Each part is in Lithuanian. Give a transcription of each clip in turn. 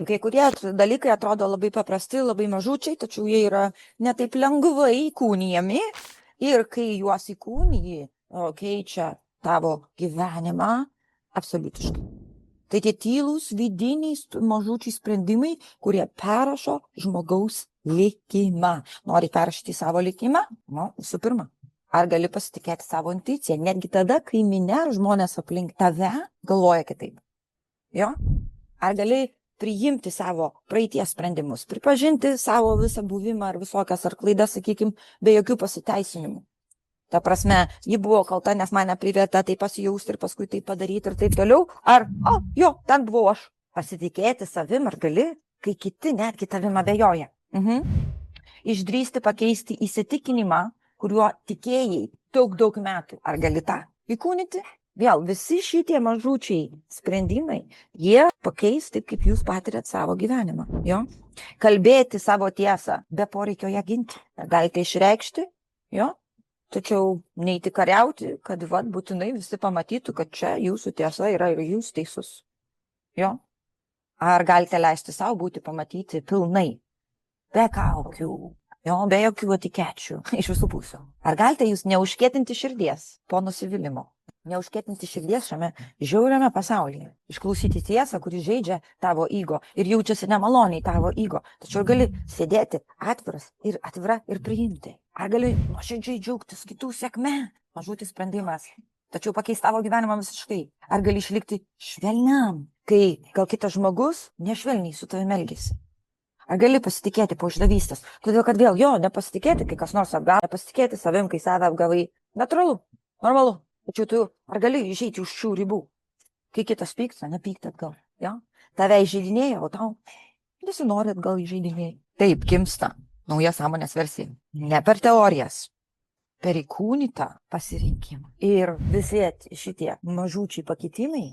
Kai kurie dalykai atrodo labai paprasti, labai mažučiai, tačiau jie yra netaip lengvai įkūnijami ir kai juos įkūniji, keičia tavo gyvenimą absoliutiškai. Tai tie tylūs vidiniai mažučiai sprendimai, kurie perrašo žmogaus likimą. Nori perrašyti savo likimą? Visų pirma. Ar gali pasitikėti savo intuiciją, netgi tada, kai minia ar žmonės aplink tave galvoja kitaip? Jo? Ar gali priimti savo praeities sprendimus, pripažinti savo visą buvimą ar visokias ar klaidas, sakykime, be jokių pasiteisinimų? Ta prasme, ji buvo kalta, nes mane privertė tai pasijausti ir paskui tai padaryti ir taip toliau. Ar, ten buvau aš. Pasitikėti savim ar gali, kai kiti netgi tavim abejoja. Išdrįsti pakeisti įsitikinimą, kuriuo tikėjai daug metų. Ar gali tą įkūnyti? Vėl, visi šitie mažučiai sprendimai, jie pakeis taip, kaip jūs patirėt savo gyvenimą. Jo? Kalbėti savo tiesą, be poreikio ją ginti. Galite išreikšti, jo? Tačiau neiti kariauti, kad būtinai visi pamatytų, kad čia jūsų tiesa yra ir jūs teisus. Jo? Ar galite leisti savo būti pamatyti pilnai, be kaukių, jo, be jokių etikečių, iš visų pusių? Ar galite jūs neužkėtinti širdies po nusivylimų? Neužkėtinti širdies šiame žiauriame pasaulyje. Išklausyti tiesą, kuri žaidžia tavo ego ir jaučiasi nemaloniai tavo ego. Tačiau gali sėdėti atviras ir atvira ir priimti. Ar gali nuoširdžiai džiaugtis kitų sėkme? Mažutis sprendimas. Tačiau pakeis tavo gyvenimą visiškai. Ar gali išlikti švelniam, kai gal kitas žmogus nešvelniai su tavimi elgesi? Ar gali pasitikėti po išdavystės? Todėl, kad vėl nepasitikėti, kai kas nors apgavo, nepasitikėti savim, kai save apgavai. Natūralu, normalu. Tačiau tu ar gali išeiti už šių ribų? Kai kitas pyksta, nepykti atgal. Ja? Tave įžeidinėja, o tau nesinori atgal įžeidinėja. Taip gimsta nauja sąmonės versija. Ne per teorijas, per įkūnytą pasirinkimą. Ir visi šitie mažučiai pakitimai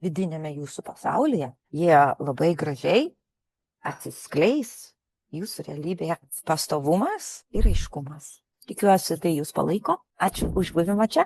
vidinėme jūsų pasaulyje, jie labai gražiai atsiskleis jūsų realybėje. Pastovumas ir aiškumas. Tikiuosi, tai jūs palaiko. Ačiū už buvimą čia.